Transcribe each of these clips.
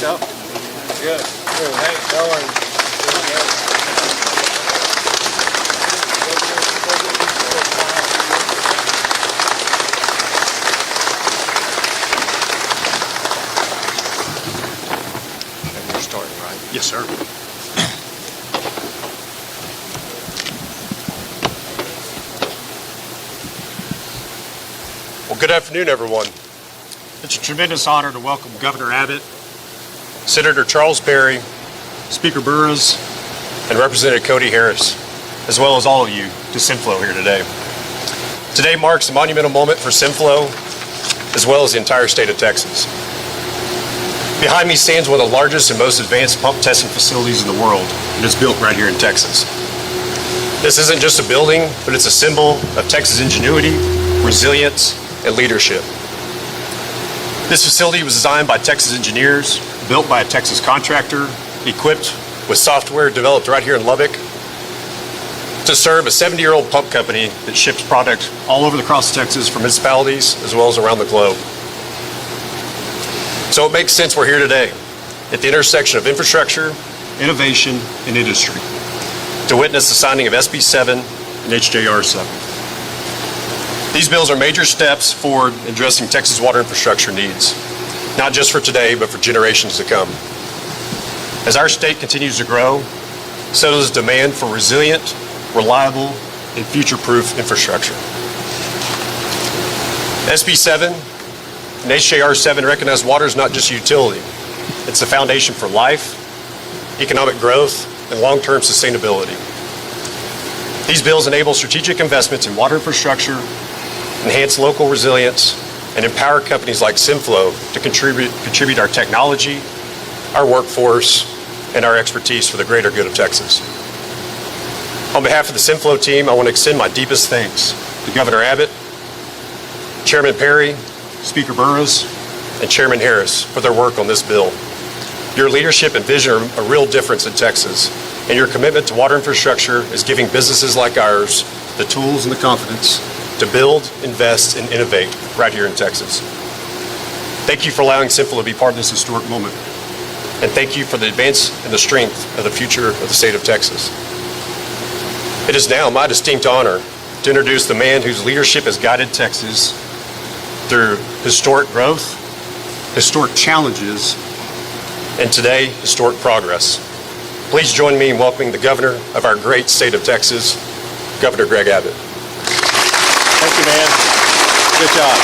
yourself? Good. Hey, how are you? We're starting, right? Yes, sir. Well, good afternoon, everyone. It's a tremendous honor to welcome Governor Abbott, Senator Charles Perry, Speaker Burris, and Representative Cody Harris, as well as all of you, to SimFlow here today. Today marks a monumental moment for SimFlow, as well as the entire state of Texas. Behind me stands one of the largest and most advanced pump testing facilities in the world, and it's built right here in Texas. This isn't just a building, but it's a symbol of Texas ingenuity, resilience, and leadership. This facility was designed by Texas engineers, built by a Texas contractor, equipped with software developed right here in Lubbock to serve a 70-year-old pump company that ships product all over across Texas for municipalities as well as around the globe. So it makes sense we're here today at the intersection of infrastructure, innovation, and industry to witness the signing of SB 7 and HJR 7. These bills are major steps forward in addressing Texas water infrastructure needs, not just for today, but for generations to come. As our state continues to grow, so does demand for resilient, reliable, and future-proof infrastructure. SB 7 and HJR 7 recognize water is not just a utility. It's the foundation for life, economic growth, and long-term sustainability. These bills enable strategic investments in water infrastructure, enhance local resilience, and empower companies like SimFlow to contribute our technology, our workforce, and our expertise for the greater good of Texas. On behalf of the SimFlow team, I want to extend my deepest thanks to Governor Abbott, Chairman Perry, Speaker Burris, and Chairman Harris for their work on this bill. Your leadership and vision are a real difference in Texas, and your commitment to water infrastructure is giving businesses like ours the tools and the confidence to build, invest, and innovate right here in Texas. Thank you for allowing SimFlow to be part of this historic moment. And thank you for the advance and the strength of the future of the state of Texas. It is now my distinct honor to introduce the man whose leadership has guided Texas through historic growth, historic challenges, and today, historic progress. Please join me in welcoming the governor of our great state of Texas, Governor Greg Abbott. Thank you, man. Good job.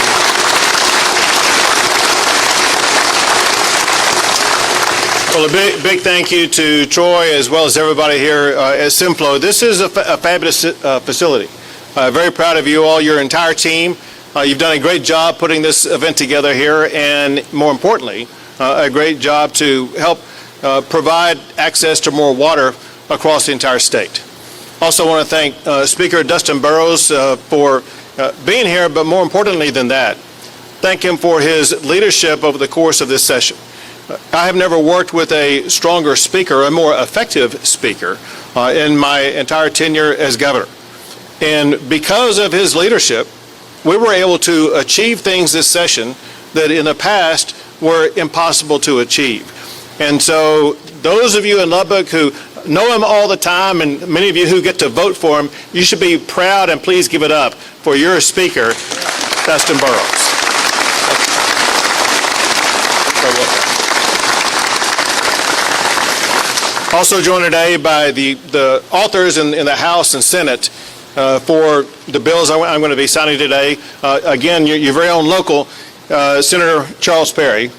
Well, a big thank you to Troy as well as everybody here at SimFlow. This is a fabulous facility. Very proud of you all, your entire team. You've done a great job putting this event together here, and more importantly, a great job to help provide access to more water across the entire state. Also want to thank Speaker Dustin Burrows for being here, but more importantly than that, thank him for his leadership over the course of this session. I have never worked with a stronger speaker, a more effective speaker in my entire tenure as governor. And because of his leadership, we were able to achieve things this session that in the past were impossible to achieve. And so those of you in Lubbock who know him all the time, and many of you who get to vote for him, you should be proud and please give it up for your speaker, Dustin Burrows. Also joined today by the authors in the House and Senate for the bills I'm going to be signing today. Again, your very own local Senator Charles Perry.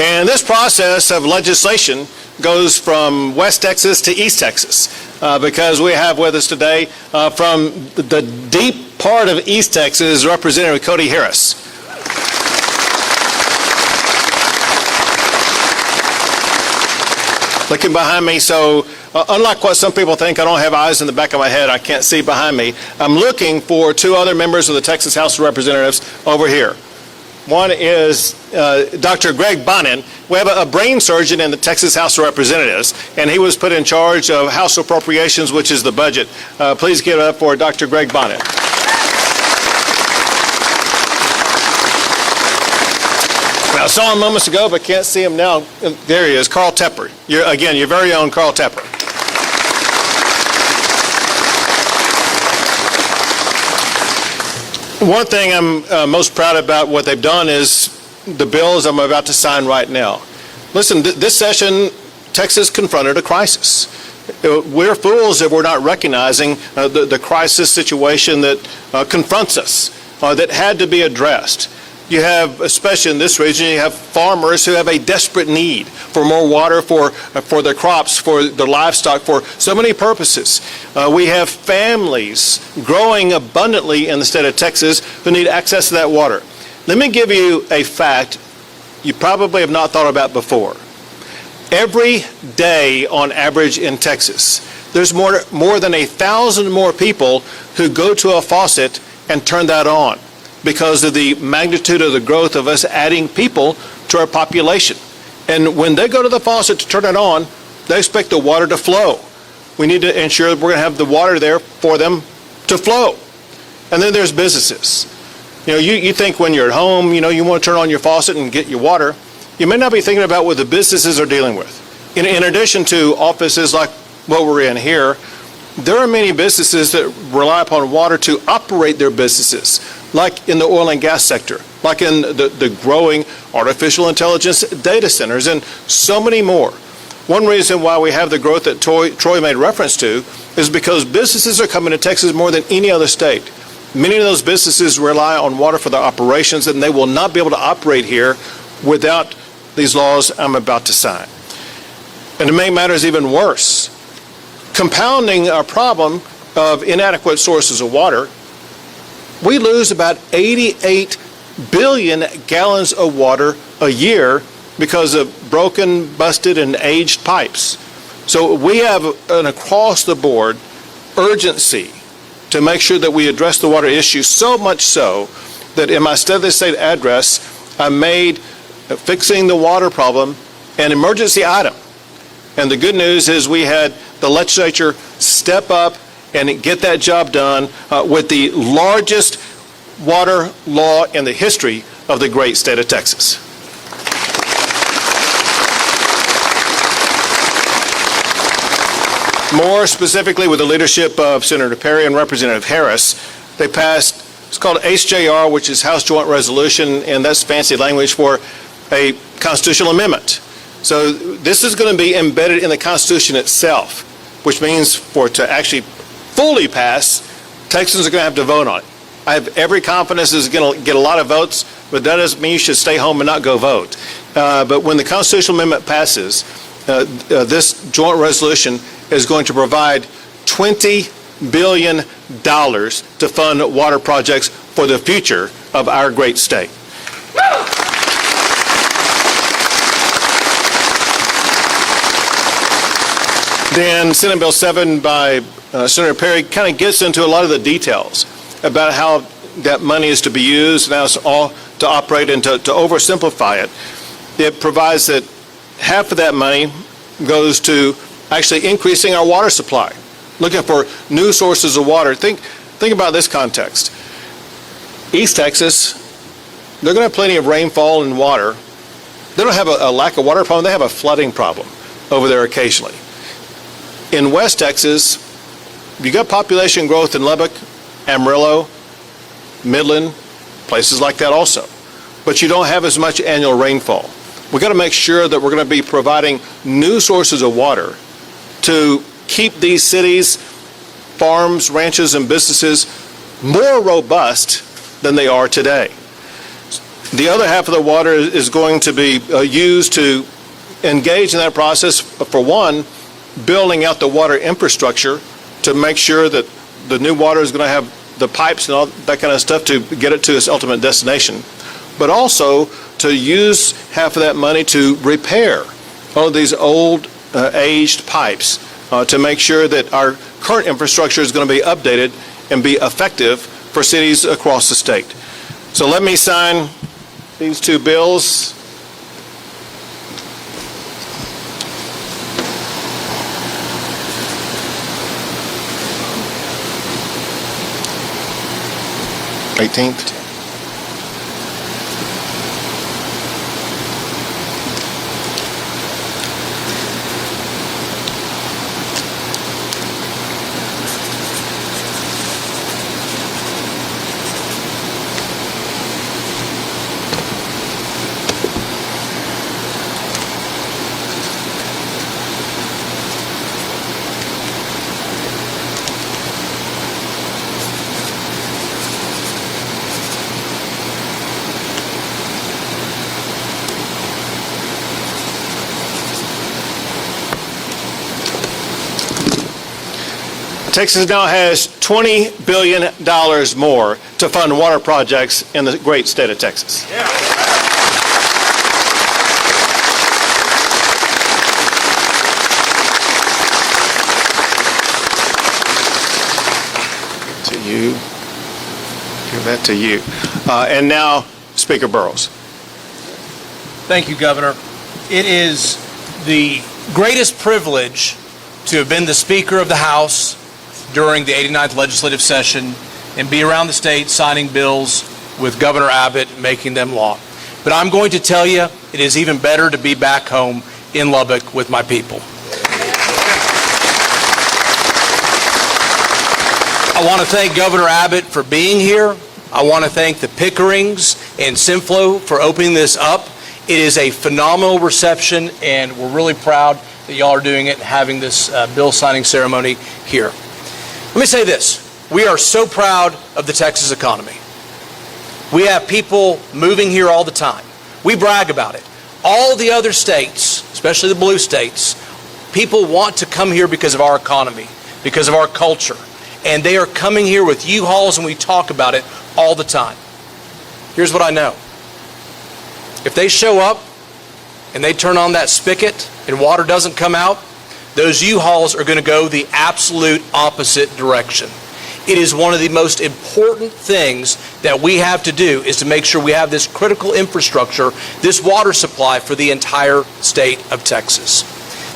And this process of legislation goes from West Texas to East Texas because we have with us today from the deep part of East Texas, Representative Cody Harris. Looking behind me, so unlike what some people think, I don't have eyes in the back of my head, I can't see behind me. I'm looking for two other members of the Texas House of Representatives over here. One is Dr. Greg Bonin. We have a brain surgeon in the Texas House of Representatives, and he was put in charge of House Appropriations, which is the budget. Please give it up for Dr. Greg Bonin. I saw him moments ago, but can't see him now. There he is, Carl Tepper. Again, your very own Carl Tepper. One thing I'm most proud about what they've done is the bills I'm about to sign right now. Listen, this session, Texas confronted a crisis. We're fools if we're not recognizing the crisis situation that confronts us, that had to be addressed. You have, especially in this region, you have farmers who have a desperate need for more water for their crops, for their livestock, for so many purposes. We have families growing abundantly in the state of Texas who need access to that water. Let me give you a fact you probably have not thought about before. Every day, on average, in Texas, there's more than 1,000 more people who go to a faucet and turn that on, because of the magnitude of the growth of us adding people to our population. And when they go to the faucet to turn it on, they expect the water to flow. We need to ensure that we're going to have the water there for them to flow. And then there's businesses. You think when you're at home, you want to turn on your faucet and get your water. You may not be thinking about what the businesses are dealing with. In addition to offices like what we're in here, there are many businesses that rely upon water to operate their businesses, like in the oil and gas sector, like in the growing artificial intelligence data centers, and so many more. One reason why we have the growth that Troy made reference to is because businesses are coming to Texas more than any other state. Many of those businesses rely on water for their operations, and they will not be able to operate here without these laws I'm about to sign. And to make matters even worse, compounding our problem of inadequate sources of water, we lose about 88 billion gallons of water a year because of broken, busted, and aged pipes. So we have an across-the-board urgency to make sure that we address the water issue, so much so that in my State of the State address, I made fixing the water problem an emergency item. And the good news is we had the legislature step up and get that job done with the largest water law in the history of the great state of Texas. More specifically, with the leadership of Senator Perry and Representative Harris, they passed, it's called HJR, which is House Joint Resolution, and that's fancy language for a constitutional amendment. So this is going to be embedded in the Constitution itself, which means for it to actually fully pass, Texans are going to have to vote on it. I have every confidence it's going to get a lot of votes, but that doesn't mean you should stay home and not go vote. But when the constitutional amendment passes, this joint resolution is going to provide $20 billion to fund water projects for the future of our great state. Then Senate Bill 7 by Senator Perry kind of gets into a lot of the details about how that money is to be used and how it's all to operate, and to oversimplify it. It provides that half of that money goes to actually increasing our water supply, looking for new sources of water. Think about this context. East Texas, they're going to have plenty of rainfall and water. They don't have a lack of water problem. They have a flooding problem over there occasionally. In West Texas, you got population growth in Lubbock, Amarillo, Midland, places like that also. But you don't have as much annual rainfall. We've got to make sure that we're going to be providing new sources of water to keep these cities, farms, ranches, and businesses more robust than they are today. The other half of the water is going to be used to engage in that process, for one, building out the water infrastructure to make sure that the new water is going to have the pipes and all that kind of stuff to get it to its ultimate destination, but also to use half of that money to repair all of these old, aged pipes to make sure that our current infrastructure is going to be updated and be effective for cities across the state. So let me sign these two bills. Texas now has $20 billion more to fund water projects in the great state of Texas. To you. Give that to you. And now, Speaker Burrows. Thank you, Governor. It is the greatest privilege to have been the Speaker of the House during the 89th legislative session and be around the state signing bills with Governor Abbott, making them law. But I'm going to tell you, it is even better to be back home in Lubbock with my people. I want to thank Governor Abbott for being here. I want to thank the Pickerings and Simflo for opening this up. It is a phenomenal reception, and we're really proud that y'all are doing it and having this bill signing ceremony here. Let me say this. We are so proud of the Texas economy. We have people moving here all the time. We brag about it. All the other states, especially the blue states, people want to come here because of our economy, because of our culture. And they are coming here with U-Hauls, and we talk about it all the time. Here's what I know. If they show up and they turn on that spigot and water doesn't come out, those U-Hauls are going to go the absolute opposite direction. It is one of the most important things that we have to do is to make sure we have this critical infrastructure, this water supply for the entire state of Texas.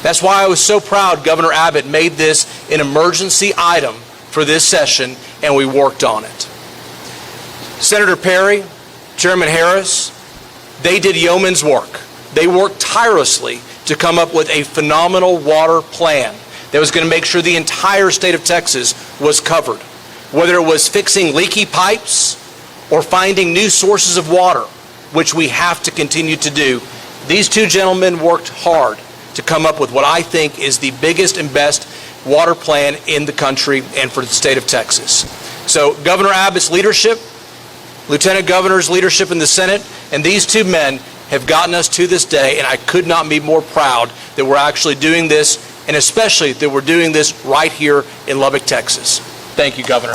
That's why I was so proud Governor Abbott made this an emergency item for this session, and we worked on it. Senator Perry, Chairman Harris, they did yeoman's work. They worked tirelessly to come up with a phenomenal water plan that was going to make sure the entire state of Texas was covered. Whether it was fixing leaky pipes or finding new sources of water, which we have to continue to do, these two gentlemen worked hard to come up with what I think is the biggest and best water plan in the country and for the state of Texas. So Governor Abbott's leadership, Lieutenant Governor's leadership in the Senate, and these two men have gotten us to this day, and I could not be more proud that we're actually doing this, and especially that we're doing this right here in Lubbock, Texas. Thank you, Governor.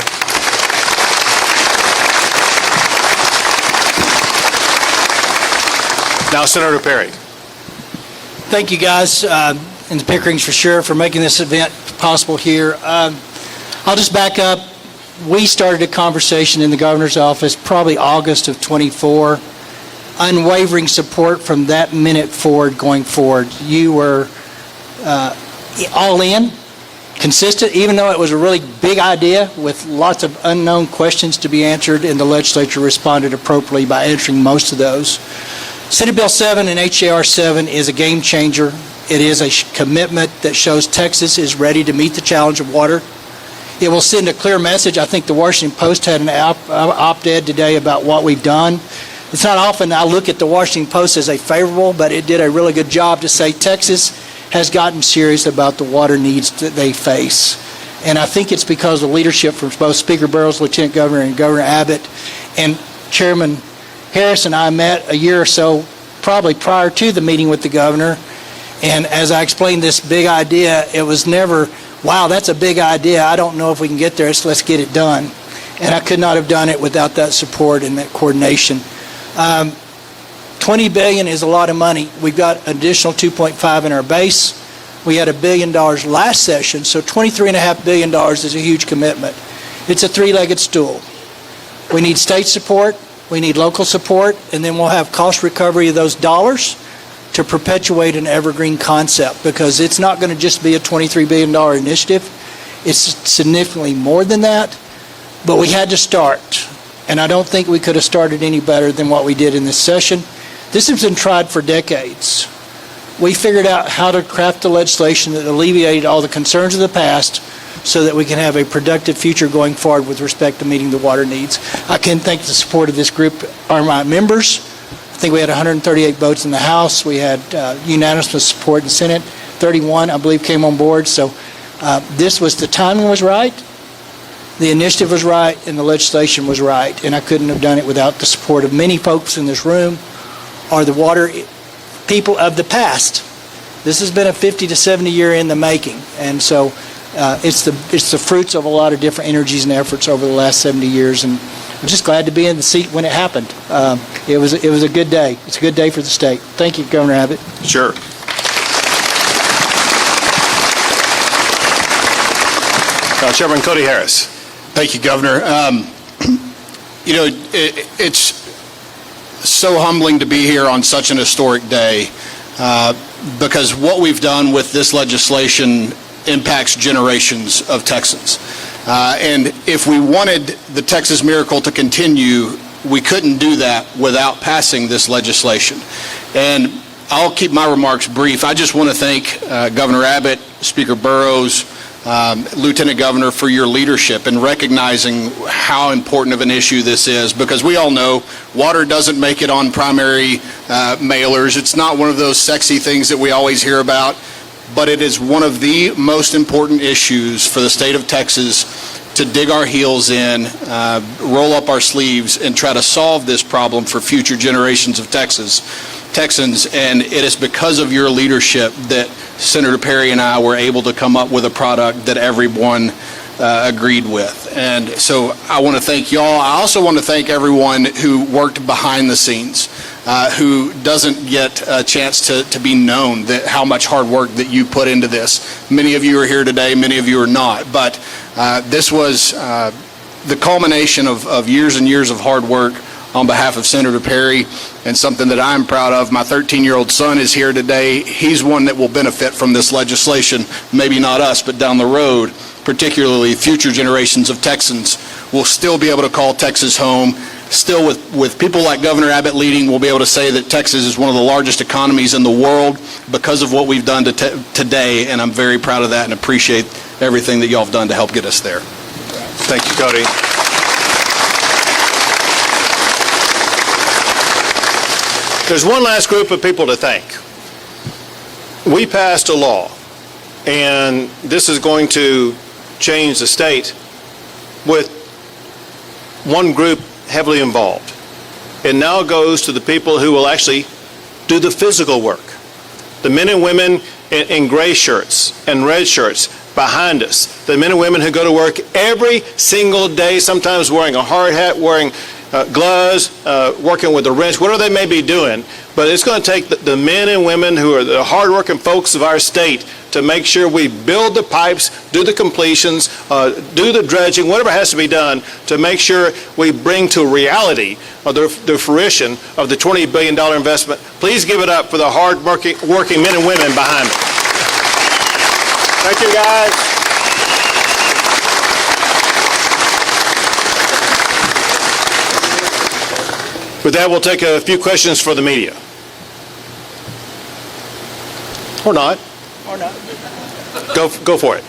Now, Senator Perry. Thank you, guys, and the Pickerings for sure for making this event possible here. I'll just back up. We started a conversation in the governor's office probably August of 24. Unwavering support from that minute forward going forward. You were all in, consistent, even though it was a really big idea with lots of unknown questions to be answered, and the legislature responded appropriately by answering most of those. Senate Bill 7 and HJR 7 is a game changer. It is a commitment that shows Texas is ready to meet the challenge of water. It will send a clear message. I think the Washington Post had an op-ed today about what we've done. It's not often I look at the Washington Post as a favorable, but it did a really good job to say Texas has gotten serious about the water needs that they face. And I think it's because of leadership from both Speaker Burrows, Lieutenant Governor, and Governor Abbott. And Chairman Harris and I met a year or so, probably prior to the meeting with the governor. And as I explained this big idea, it was never, wow, that's a big idea. I don't know if we can get there, so let's get it done. And I could not have done it without that support and that coordination. $20 billion is a lot of money. We've got an additional $2.5 in our base. We had $1 billion last session, so $23.5 billion is a huge commitment. It's a three-legged stool. We need state support, we need local support, and then we'll have cost recovery of those dollars to perpetuate an evergreen concept, because it's not going to just be a $23 billion initiative. It's significantly more than that, but we had to start. And I don't think we could have started any better than what we did in this session. This has been tried for decades. We figured out how to craft the legislation that alleviated all the concerns of the past so that we can have a productive future going forward with respect to meeting the water needs. I can thank the support of this group, are my members. I think we had 138 votes in the House. We had unanimous support in the Senate. 31, I believe, came on board. So the timing was right. The initiative was right, and the legislation was right, and I couldn't have done it without the support of many folks in this room or the water people of the past. This has been a 50 to 70 year in the making, and so It's the fruits of a lot of different energies and efforts over the last 70 years, and I'm just glad to be in the seat when it happened. It was a good day. It's a good day for the state. Thank you, Governor Abbott. Sure. Chairman Cody Harris. Thank you, Governor. It's so humbling to be here on such an historic day because what we've done with this legislation impacts generations of Texans. And if we wanted the Texas miracle to continue, we couldn't do that without passing this legislation. And I'll keep my remarks brief. I just want to thank Governor Abbott, Speaker Burrows, Lieutenant Governor, for your leadership in recognizing how important of an issue this is, because we all know water doesn't make it on primary mailers. It's not one of those sexy things that we always hear about, but it is one of the most important issues for the state of Texas to dig our heels in, roll up our sleeves, and try to solve this problem for future generations of Texans, and it is because of your leadership that Senator Perry and I were able to come up with a product that everyone agreed with. And so I want to thank y'all. I also want to thank everyone who worked behind the scenes, who doesn't get a chance to be known, that how much hard work that you put into this. Many of you are here today, many of you are not, but this was the culmination of years and years of hard work on behalf of Senator Perry, and something that I'm proud of. My 13-year-old son is here today. He's one that will benefit from this legislation, maybe not us, but down the road, particularly future generations of Texans will still be able to call Texas home. Still, with people like Governor Abbott leading, we'll be able to say that Texas is one of the largest economies in the world because of what we've done today, and I'm very proud of that and appreciate everything that y'all have done to help get us there. Thank you, Cody. There's one last group of people to thank. We passed a law, and this is going to change the state with one group heavily involved. It now goes to the people who will actually do the physical work. The men and women in gray shirts and red shirts behind us. The men and women who go to work every single day, sometimes wearing a hard hat, wearing gloves, working with a wrench, whatever they may be doing. But it's going to take the men and women who are the hardworking folks of our state to make sure we build the pipes, do the completions, do the dredging, whatever has to be done to make sure we bring to reality the fruition of the $20 billion investment. Please give it up for the hard-working men and women behind it. Thank you, guys. With that, we'll take a few questions for the media. Or not. Or not. Go for it.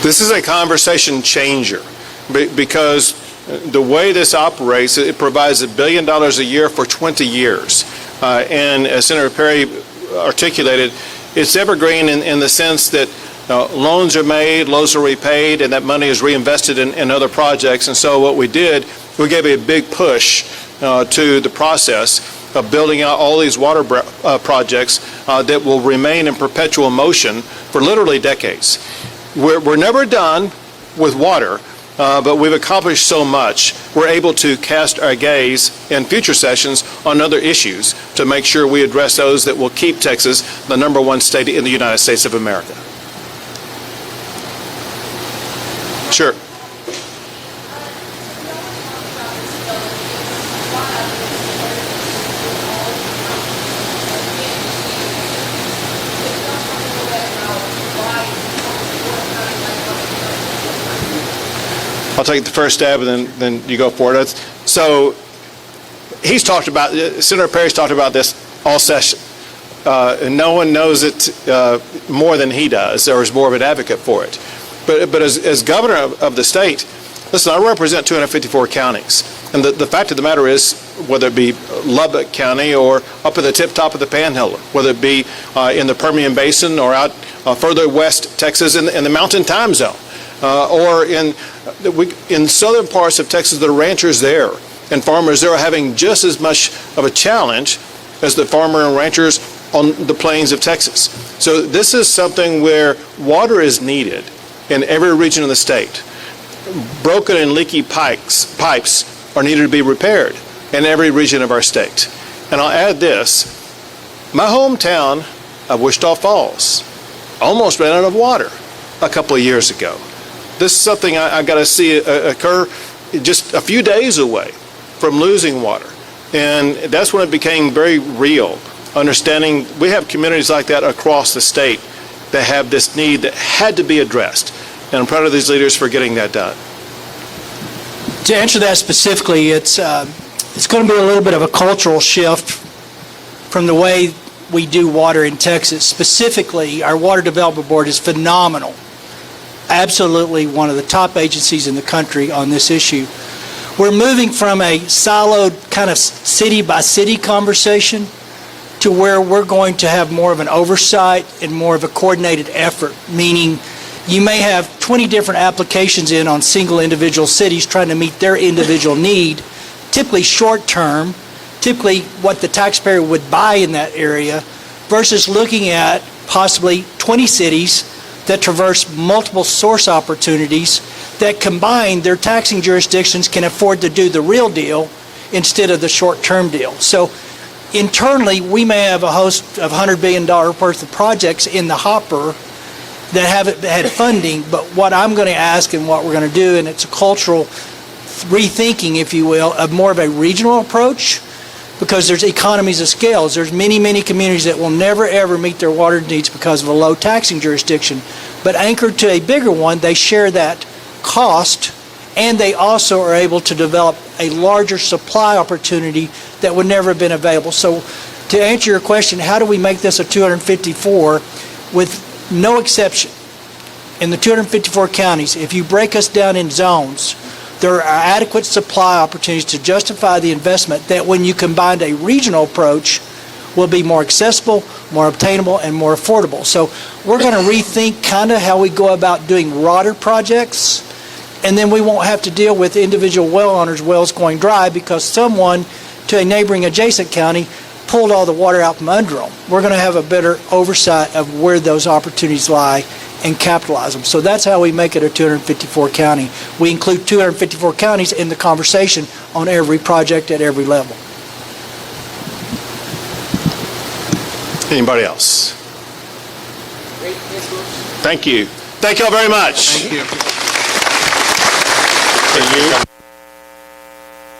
This is a conversation changer because the way this operates, it provides $1 billion a year for 20 years. And as Senator Perry articulated, it's evergreen in the sense that loans are made, loans are repaid, and that money is reinvested in other projects. And so what we did, we gave a big push to the process of building out all these water projects that will remain in perpetual motion for literally decades. We're never done with water, but we've accomplished so much. We're able to cast our gaze in future sessions on other issues to make sure we address those that will keep Texas the #1 state in the United States of America. Sure. I'll take the first stab and then you go for it. So he's talked about, Senator Perry's talked about this all session. And no one knows it more than he does, or is more of an advocate for it. But as governor of the state, listen, I represent 254 counties. And the fact of the matter is, whether it be Lubbock County or up at the tip top of the Panhandle, whether it be in the Permian Basin or out further west Texas in the Mountain Time Zone, or in in southern parts of Texas, the ranchers there and farmers there are having just as much of a challenge as the farmer and ranchers on the plains of Texas. So this is something where water is needed in every region of the state. Broken and leaky pipes are needed to be repaired in every region of our state. And I'll add this, my hometown of Wichita Falls almost ran out of water a couple of years ago. This is something I got to see occur just a few days away from losing water. And that's when it became very real, understanding we have communities like that across the state that have this need that had to be addressed. And I'm proud of these leaders for getting that done. To answer that specifically, it's going to be a little bit of a cultural shift from the way we do water in Texas. Specifically, our Water Development Board is phenomenal. Absolutely one of the top agencies in the country on this issue. We're moving from a siloed kind of city-by-city conversation to where we're going to have more of an oversight and more of a coordinated effort, meaning you may have 20 different applications in on single individual cities trying to meet their individual need, typically short-term, typically what the taxpayer would buy in that area, versus looking at possibly 20 cities that traverse multiple source opportunities that combine their taxing jurisdictions can afford to do the real deal instead of the short-term deal. So internally, we may have a host of $100 billion worth of projects in the hopper that haven't had funding, but what I'm going to ask and what we're going to do, and it's a cultural rethinking, if you will, of more of a regional approach, because there's economies of scales. There's many, many communities that will never, ever meet their water needs because of a low taxing jurisdiction. But anchored to a bigger one, they share that cost, and they also are able to develop a larger supply opportunity that would never have been available. So to answer your question, how do we make this a 254 with no exception? In the 254 counties, if you break us down in zones, there are adequate supply opportunities to justify the investment that when you combine a regional approach will be more accessible, more obtainable, and more affordable. So we're going to rethink kind of how we go about doing water projects, and then we won't have to deal with individual well owners' wells going dry because someone to a neighboring adjacent county pulled all the water out from under them. We're going to have a better oversight of where those opportunities lie and capitalize them. So that's how we make it a 254 county. We include 254 counties in the conversation on every project at every level. Anybody else? Thank you. Thank you all very much. Thank you. Thank you.